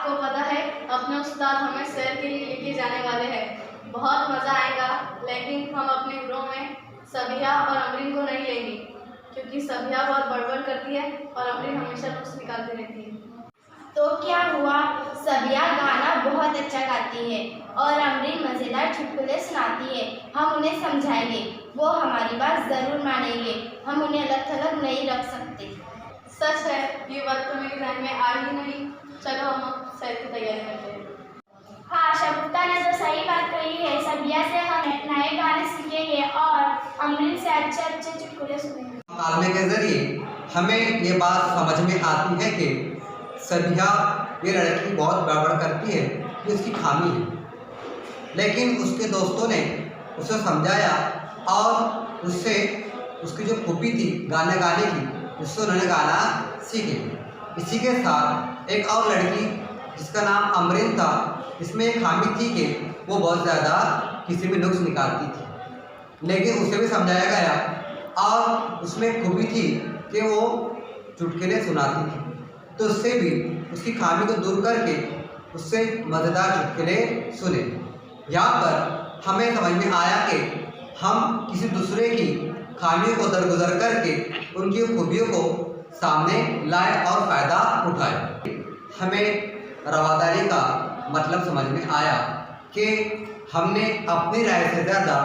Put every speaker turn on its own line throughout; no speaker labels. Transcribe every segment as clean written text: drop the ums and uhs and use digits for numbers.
आपको पता है अपने उस्ताद हमें सैर के लिए लेके जाने वाले हैं। बहुत मज़ा आएगा, लेकिन हम अपने ग्रुप में सबिया और अमरीन को नहीं लेंगे, क्योंकि सबिया बहुत बड़बड़ करती है और अमरीन हमेशा नुक्स निकालती रहती है।
तो क्या हुआ, सबिया गाना बहुत अच्छा गाती है और अमरीन मज़ेदार चुटकुले सुनाती है। हम उन्हें समझाएंगे, वो हमारी बात ज़रूर मानेंगे। हम उन्हें अलग थलग नहीं रख सकते।
सच है, ये बात तो मेरे ध्यान में आ ही नहीं। चलो हम सैर की तैयारी करते हैं।
हाँ, शगुफ्ता ने तो सही बात कही है। सबिया से हम नए गाने सीखेंगे और अमरीन से अच्छे अच्छे चुटकुले सुनेंगे।
मुकाबले के जरिए हमें ये बात समझ में आती है कि सबिया ये लड़की बहुत बड़बड़ करती है, ये उसकी खामी है। लेकिन उसके दोस्तों ने उसे समझाया और उससे उसकी जो खूबी थी गाने गाने की, उससे उन्होंने गाना सीखे। इसी के साथ एक और लड़की जिसका नाम अमरीन था, इसमें एक खामी थी कि वो बहुत ज़्यादा किसी में नुक्स निकालती थी, लेकिन उसे भी समझाया गया और उसमें खूबी थी कि वो चुटकुले सुनाती थी। तो उससे भी उसकी खामी को दूर करके उससे मज़ेदार चुटकुले सुने। यहाँ पर हमें समझ में आया कि हम किसी दूसरे की खामियों को दरगुजर करके उनकी खूबियों को सामने लाएं और फ़ायदा उठाएं। हमें रवादारी का मतलब समझ में आया कि हमने अपनी राय से ज़्यादा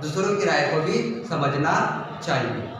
दूसरों की राय को भी समझना चाहिए।